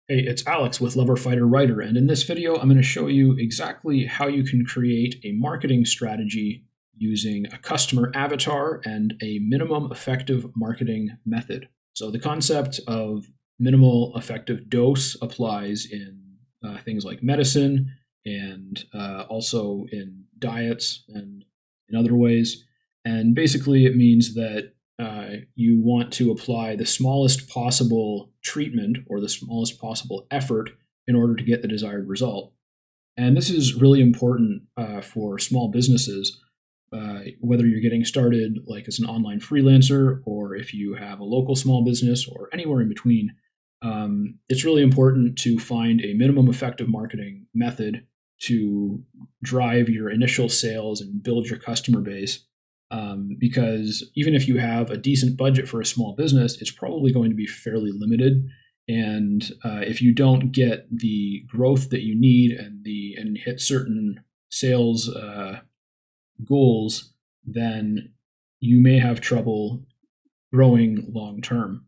Hey, it's Alex with Lover Fighter Writer, and in this video, I'm going to show you exactly how you can create a marketing strategy using a customer avatar and a minimum effective marketing method. So the concept of minimal effective dose applies in things like medicine and also in diets and in other ways. And basically, it means that you want to apply the smallest possible treatment or the smallest possible effort in order to get the desired result. And this is really important for small businesses, whether you're getting started like as an online freelancer or if you have a local small business or anywhere in between. It's really important to find a minimum effective marketing method to drive your initial sales and build your customer base. Because even if you have a decent budget for a small business, it's probably going to be fairly limited. And if you don't get the growth that you need and hit certain sales goals, then you may have trouble growing long term.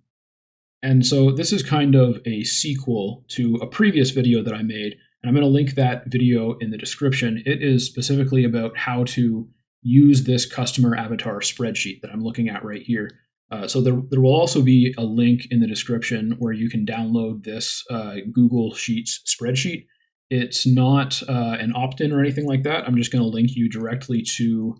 And so this is kind of a sequel to a previous video that I made, and I'm going to link that video in the description. It is specifically about how to use this customer avatar spreadsheet that I'm looking at right here. So there will also be a link in the description where you can download this Google Sheets spreadsheet. It's not an opt-in or anything like that. I'm just going to link you directly to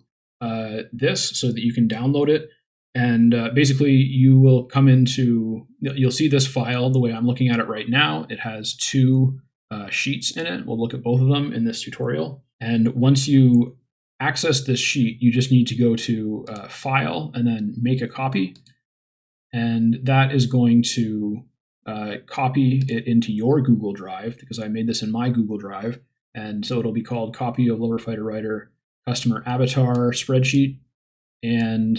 this so that you can download it. And basically, you will come into, you'll see this file the way I'm looking at it right now. It has two sheets in it. We'll look at both of them in this tutorial. And once you access this sheet, you just need to go to File and then Make a Copy. And that is going to copy it into your Google Drive, because I made this in my Google Drive. And so it'll be called Copy of Lover Fighter Writer Customer Avatar Spreadsheet. And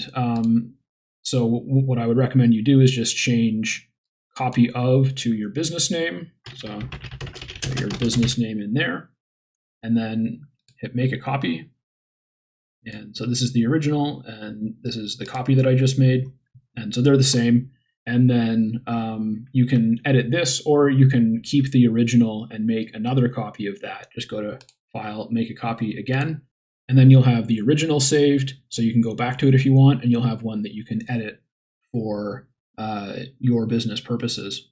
so what I would recommend you do is just change copy of to your business name. So put your business name in there and then hit Make a Copy. And so this is the original, and this is the copy that I just made. And so they're the same. And then you can edit this, or you can keep the original and make another copy of that. Just go to File, Make a Copy again. And then you'll have the original saved, so you can go back to it if you want, and you'll have one that you can edit for your business purposes.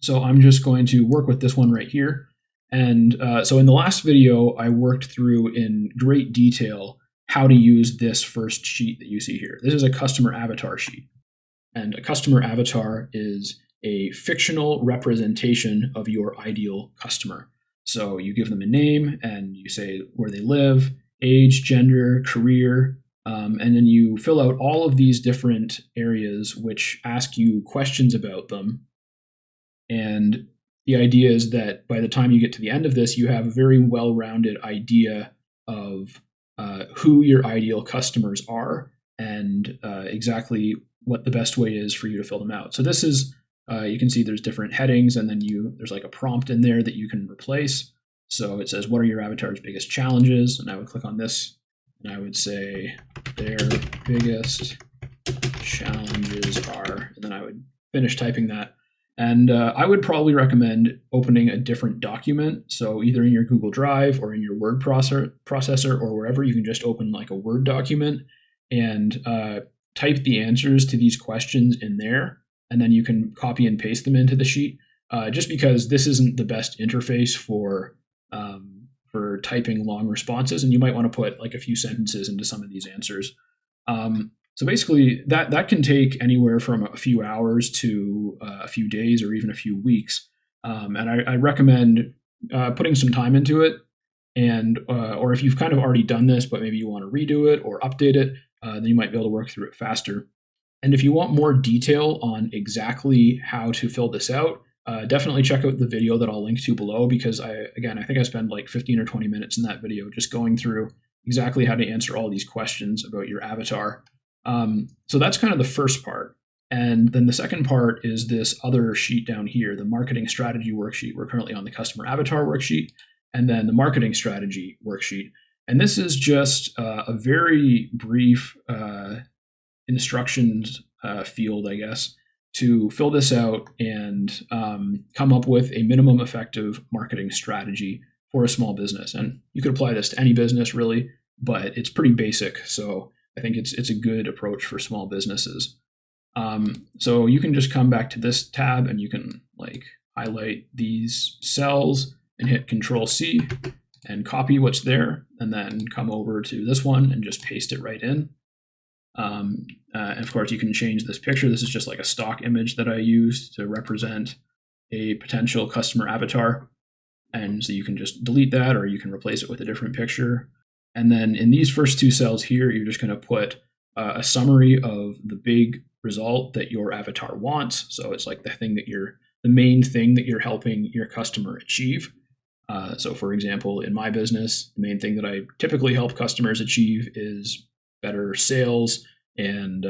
So I'm just going to work with this one right here. And so in the last video, I worked through in great detail how to use this first sheet that you see here. This is a customer avatar sheet. And a customer avatar is a fictional representation of your ideal customer. So you give them a name and you say where they live, age, gender, career, and then you fill out all of these different areas which ask you questions about them. And the idea is that by the time you get to the end of this, you have a very well-rounded idea of who your ideal customers are and exactly what the best way is for you to fill them out. So this is, you can see there's different headings, and then there's like a prompt in there that you can replace. So it says, what are your avatar's biggest challenges? And I would click on this and I would say their biggest challenges are, and then I would finish typing that. And I would probably recommend opening a different document. So either in your Google Drive or in your word processor or wherever, you can just open like a Word document and type the answers to these questions in there. And then you can copy and paste them into the sheet, just because this isn't the best interface for typing long responses. And you might want to put like a few sentences into some of these answers. So basically, that can take anywhere from a few hours to a few days or even a few weeks. And I recommend putting some time into it. And or if you've kind of already done this, but maybe you want to redo it or update it, then you might be able to work through it faster. And if you want more detail on exactly how to fill this out, definitely check out the video that I'll link to below, because I think I spent like 15 or 20 minutes in that video just going through exactly how to answer all these questions about your avatar. So that's kind of the first part. And then the second part is this other sheet down here, the marketing strategy worksheet. We're currently on the customer avatar worksheet, and then the marketing strategy worksheet. And this is just a very brief instructions field, I guess. to fill this out and come up with a minimum effective marketing strategy for a small business. And you could apply this to any business really, but it's pretty basic. So I think it's a good approach for small businesses. So you can just come back to this tab and you can like highlight these cells and hit Control C and copy what's there, and then come over to this one and just paste it right in. And of course, you can change this picture. This is just like a stock image that I used to represent a potential customer avatar. And so you can just delete that, or you can replace it with a different picture. And then in these first two cells here, you're just going to put a summary of the big result that your avatar wants. So it's like the main thing that you're helping your customer achieve. So for example, in my business, the main thing that I typically help customers achieve is better sales, and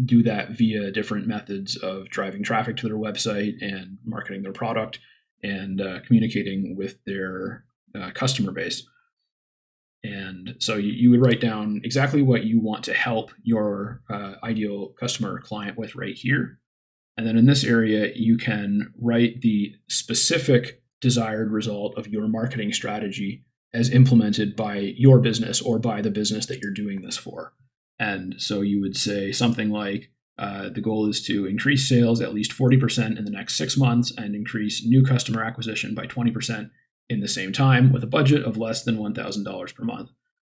do that via different methods of driving traffic to their website and marketing their product and communicating with their customer base. And so you would write down exactly what you want to help your ideal customer or client with right here. And then in this area, you can write the specific desired result of your marketing strategy as implemented by your business or by the business that you're doing this for. And so you would say something like, the goal is to increase sales at least 40% in the next 6 months and increase new customer acquisition by 20% in the same time with a budget of less than $1,000 per month.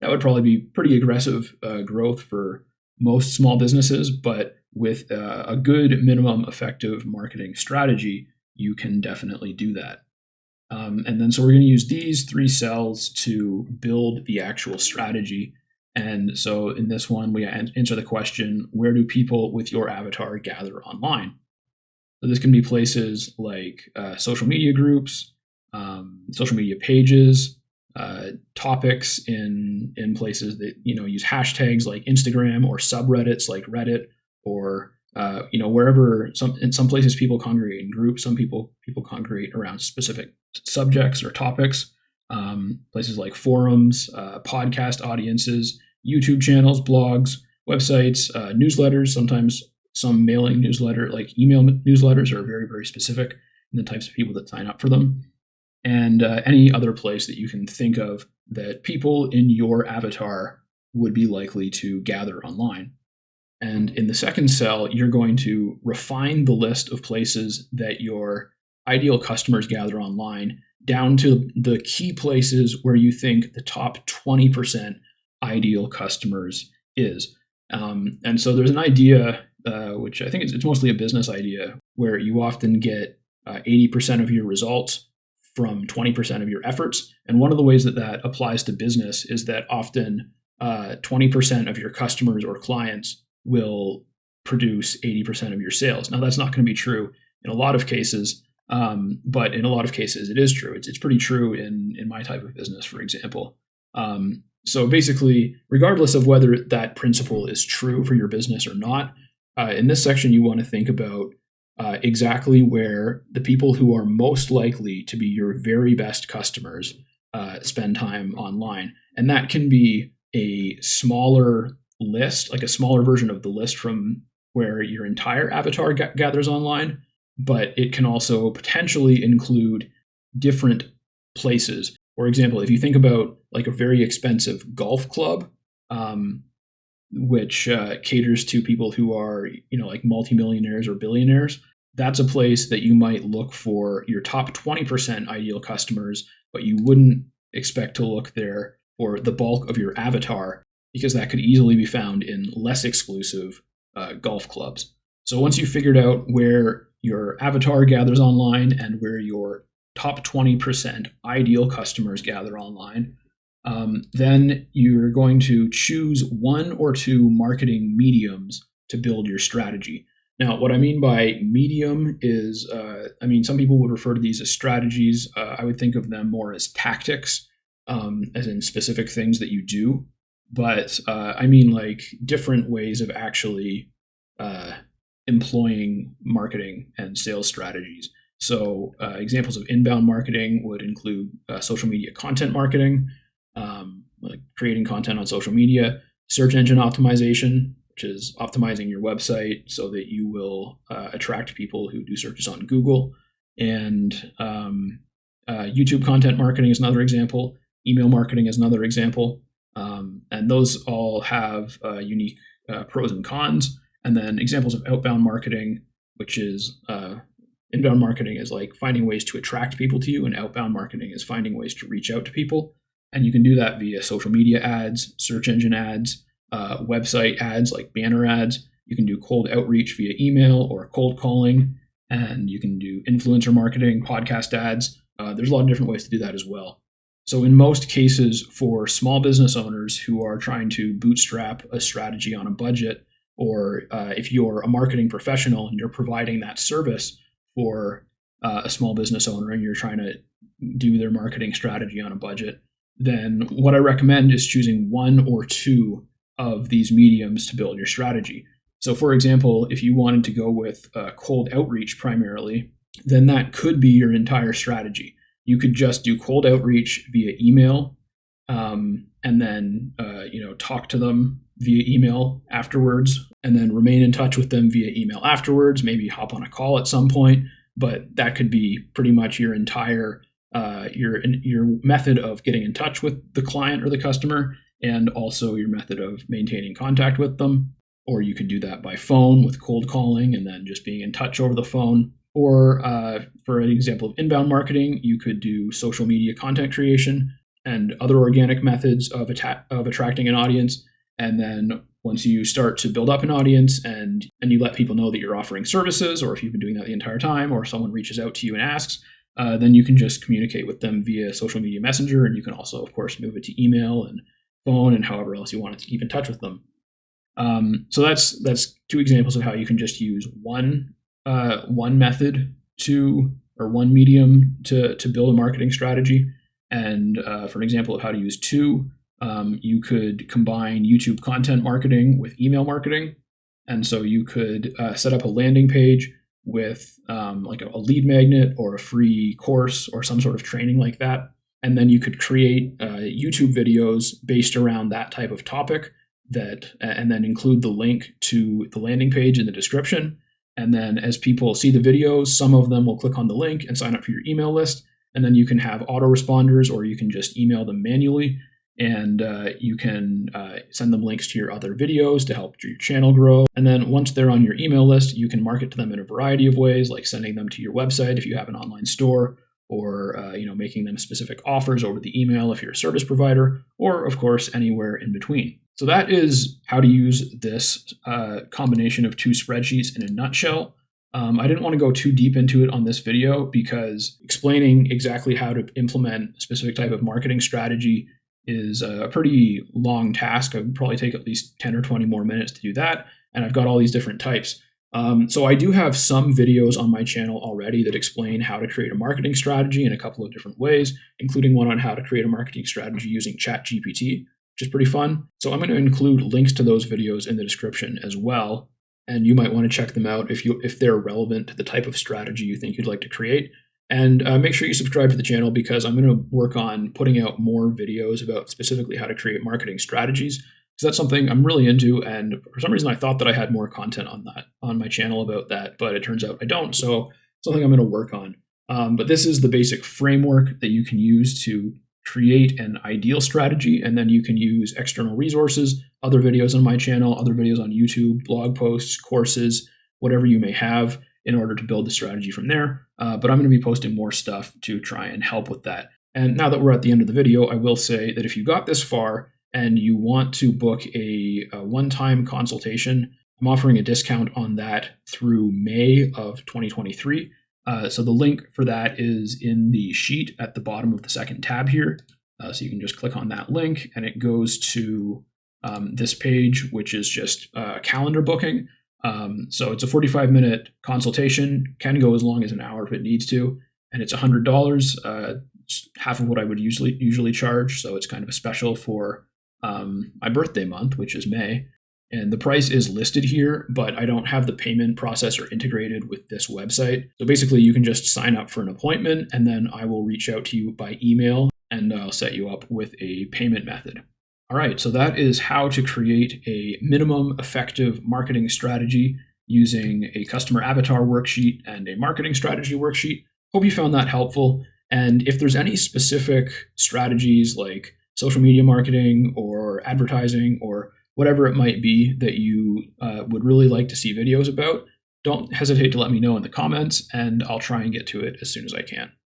That would probably be pretty aggressive growth for most small businesses, but with a good minimum effective marketing strategy, you can definitely do that. And then so we're going to use these 3 cells to build the actual strategy. And so in this one, we answer the question, where do people with your avatar gather online? So this can be places like social media groups, social media pages, topics in places that use hashtags like Instagram, or subreddits like Reddit, or wherever. In some places people congregate in groups. Some people congregate around specific subjects or topics. Places like forums, podcast audiences, YouTube channels, blogs, websites, newsletters. Sometimes some mailing newsletter, like email newsletters, are very, very specific in the types of people that sign up for them. And any other place that you can think of that people in your avatar would be likely to gather online. And in the second cell, you're going to refine the list of places that your ideal customers gather online down to the key places where you think the top 20% ideal customers is. And so there's an idea, which I think it's mostly a business idea, where you often get 80% of your results from 20% of your efforts. And one of the ways that applies to business is that often 20% of your customers or clients will produce 80% of your sales. Now, that's not going to be true in a lot of cases, but in a lot of cases it is true. It's pretty true in my type of business, for example. So basically, regardless of whether that principle is true for your business or not, in this section you want to think about exactly where the people who are most likely to be your very best customers spend time online. And that can be a smaller list, like a smaller version of the list from where your entire avatar gathers online, but it can also potentially include different places. For example, if you think about like a very expensive golf club, which caters to people who are, like multimillionaires or billionaires, that's a place that you might look for your top 20% ideal customers, but you wouldn't expect to look there for the bulk of your avatar, because that could easily be found in less exclusive golf clubs. So once you've figured out where your avatar gathers online and where your top 20% ideal customers gather online, then you're going to choose 1 or 2 marketing mediums to build your strategy. Now, what I mean by medium is, some people would refer to these as strategies. I would think of them more as tactics, as in specific things that you do. But I mean like different ways of actually employing marketing and sales strategies. So examples of inbound marketing would include social media content marketing, like creating content on social media, search engine optimization, which is optimizing your website so that you will attract people who do searches on Google. And YouTube content marketing is another example. Email marketing is another example. And those all have unique pros and cons. And then examples of outbound marketing, which is inbound marketing is like finding ways to attract people to you, and outbound marketing is finding ways to reach out to people. And you can do that via social media ads, search engine ads, website ads like banner ads. You can do cold outreach via email or cold calling, and you can do influencer marketing, podcast ads. There's a lot of different ways to do that as well. So in most cases, for small business owners who are trying to bootstrap a strategy on a budget, or if you're a marketing professional and you're providing that service for a small business owner and you're trying to do their marketing strategy on a budget, then what I recommend is choosing one or two of these mediums to build your strategy. So for example, if you wanted to go with cold outreach primarily, then that could be your entire strategy. You could just do cold outreach via email, and then talk to them via email afterwards, and then remain in touch with them via email afterwards, maybe hop on a call at some point. But that could be pretty much your entire your method of getting in touch with the client or the customer, and also your method of maintaining contact with them. Or you could do that by phone with cold calling and then just being in touch over the phone. Or for an example of inbound marketing, you could do social media content creation and other organic methods of attracting an audience. And then once you start to build up an audience and you let people know that you're offering services, or if you've been doing that the entire time, or someone reaches out to you and asks, then you can just communicate with them via social media messenger. And you can also, of course, move it to email and phone and however else you want to keep in touch with them. So that's two examples of how you can just use one method or one medium to build a marketing strategy. And for an example of how to use two, you could combine YouTube content marketing with email marketing. And so you could set up a landing page with like a lead magnet or a free course or some sort of training like that. And then you could create YouTube videos based around that type of topic and then include the link to the landing page in the description. And then as people see the videos, some of them will click on the link and sign up for your email list. And then you can have autoresponders, or you can just email them manually. And you can send them links to your other videos to help your channel grow. And then once they're on your email list, you can market to them in a variety of ways, like sending them to your website if you have an online store, or making them specific offers over the email if you're a service provider, or of course anywhere in between. So that is how to use this combination of two spreadsheets in a nutshell. I didn't want to go too deep into it on this video because explaining exactly how to implement a specific type of marketing strategy is a pretty long task. It would probably take at least 10 or 20 more minutes to do that. And I've got all these different types. So I do have some videos on my channel already that explain how to create a marketing strategy in a couple of different ways, including one on how to create a marketing strategy using ChatGPT, which is pretty fun. So I'm going to include links to those videos in the description as well. And you might want to check them out if they're relevant to the type of strategy you think you'd like to create. And make sure you subscribe to the channel, because I'm going to work on putting out more videos about specifically how to create marketing strategies, because that's something I'm really into. And for some reason, I thought that I had more content on my channel about that, but it turns out I don't. So something I'm going to work on. But this is the basic framework that you can use to create an ideal strategy. And then you can use external resources, other videos on my channel, other videos on YouTube, blog posts, courses, whatever you may have, in order to build the strategy from there. But I'm going to be posting more stuff to try and help with that. And now that we're at the end of the video, I will say that if you got this far and you want to book a one-time consultation, I'm offering a discount on that through May of 2023. So the link for that is in the sheet at the bottom of the second tab here. So you can just click on that link and it goes to this page, which is just a calendar booking. So it's a 45-minute consultation, can go as long as an hour if it needs to, and it's $100, half of what I would usually charge. So it's kind of a special for my birthday month, which is May. And the price is listed here, but I don't have the payment processor integrated with this website. So basically you can just sign up for an appointment, and then I will reach out to you by email and I'll set you up with a payment method. All right, so that is how to create a minimum effective marketing strategy using a customer avatar worksheet and a marketing strategy worksheet. Hope you found that helpful. And if there's any specific strategies like social media marketing or advertising or whatever it might be that you would really like to see videos about, don't hesitate to let me know in the comments, and I'll try and get to it as soon as I can.